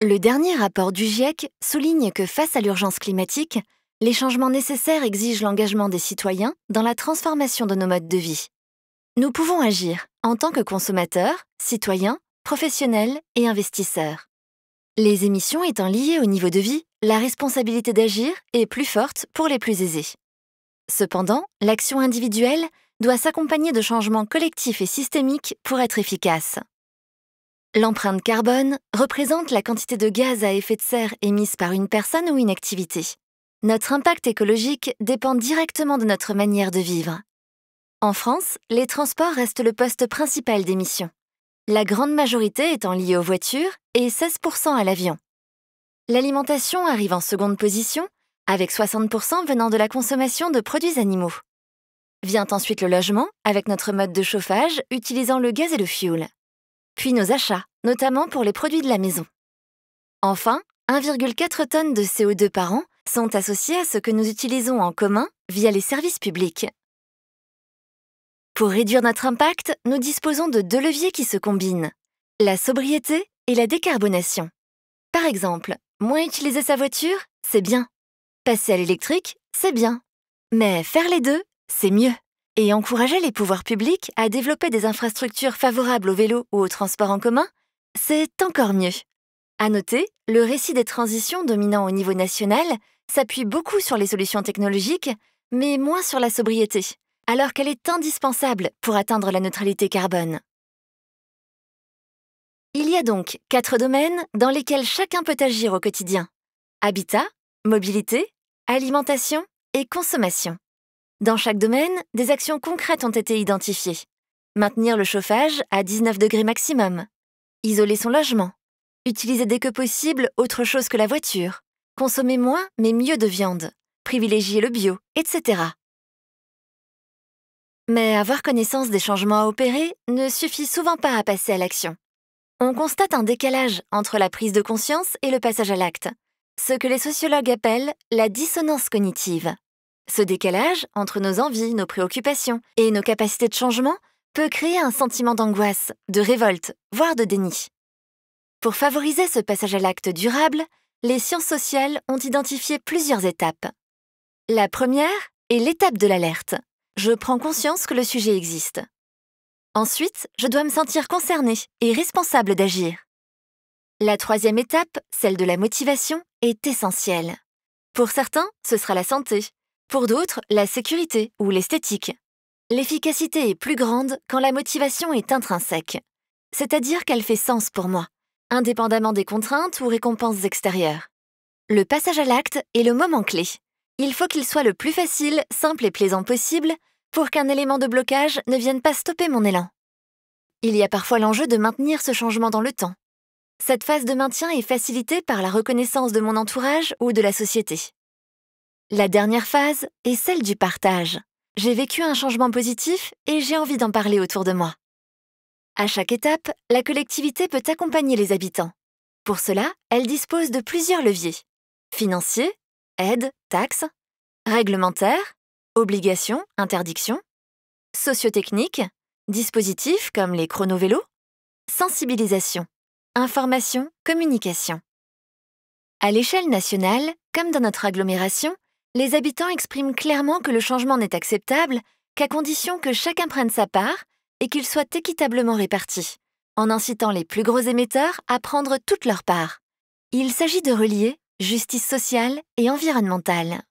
Le dernier rapport du GIEC souligne que face à l'urgence climatique, les changements nécessaires exigent l'engagement des citoyens dans la transformation de nos modes de vie. Nous pouvons agir en tant que consommateurs, citoyens, professionnels et investisseurs. Les émissions étant liées au niveau de vie, la responsabilité d'agir est plus forte pour les plus aisés. Cependant, l'action individuelle doit s'accompagner de changements collectifs et systémiques pour être efficace. L'empreinte carbone représente la quantité de gaz à effet de serre émise par une personne ou une activité. Notre impact écologique dépend directement de notre manière de vivre. En France, les transports restent le poste principal d'émissions. La grande majorité étant liée aux voitures et 16% à l'avion. L'alimentation arrive en seconde position, avec 60% venant de la consommation de produits animaux. Vient ensuite le logement, avec notre mode de chauffage utilisant le gaz et le fioul. Puis nos achats, notamment pour les produits de la maison. Enfin, 1,4 tonnes de CO2 par an sont associées à ce que nous utilisons en commun via les services publics. Pour réduire notre impact, nous disposons de 2 leviers qui se combinent, la sobriété et la décarbonation. Par exemple, moins utiliser sa voiture, c'est bien. Passer à l'électrique, c'est bien. Mais faire les deux, c'est mieux. Et encourager les pouvoirs publics à développer des infrastructures favorables au vélo ou au transport en commun, c'est encore mieux. À noter, le récit des transitions dominant au niveau national s'appuie beaucoup sur les solutions technologiques, mais moins sur la sobriété, alors qu'elle est indispensable pour atteindre la neutralité carbone. Il y a donc 4 domaines dans lesquels chacun peut agir au quotidien. Habitat, mobilité, alimentation et consommation. Dans chaque domaine, des actions concrètes ont été identifiées. Maintenir le chauffage à 19 degrés maximum. Isoler son logement. Utiliser dès que possible autre chose que la voiture. Consommer moins mais mieux de viande. Privilégier le bio, etc. Mais avoir connaissance des changements à opérer ne suffit souvent pas à passer à l'action. On constate un décalage entre la prise de conscience et le passage à l'acte, ce que les sociologues appellent la dissonance cognitive. Ce décalage entre nos envies, nos préoccupations et nos capacités de changement peut créer un sentiment d'angoisse, de révolte, voire de déni. Pour favoriser ce passage à l'acte durable, les sciences sociales ont identifié plusieurs étapes. La première est l'étape de l'alerte. Je prends conscience que le sujet existe. Ensuite, je dois me sentir concernée et responsable d'agir. La troisième étape, celle de la motivation, est essentielle. Pour certains, ce sera la santé. Pour d'autres, la sécurité ou l'esthétique. L'efficacité est plus grande quand la motivation est intrinsèque, c'est-à-dire qu'elle fait sens pour moi, indépendamment des contraintes ou récompenses extérieures. Le passage à l'acte est le moment clé. Il faut qu'il soit le plus facile, simple et plaisant possible pour qu'un élément de blocage ne vienne pas stopper mon élan. Il y a parfois l'enjeu de maintenir ce changement dans le temps. Cette phase de maintien est facilitée par la reconnaissance de mon entourage ou de la société. La dernière phase est celle du partage. J'ai vécu un changement positif et j'ai envie d'en parler autour de moi. À chaque étape, la collectivité peut accompagner les habitants. Pour cela, elle dispose de plusieurs leviers. Financiers, aides, taxes, réglementaires, obligations, interdictions, sociotechniques, dispositifs comme les chronovélos, sensibilisation, information, communication. À l'échelle nationale, comme dans notre agglomération, les habitants expriment clairement que le changement n'est acceptable qu'à condition que chacun prenne sa part et qu'il soit équitablement réparti, en incitant les plus gros émetteurs à prendre toute leur part. Il s'agit de relier justice sociale et environnementale.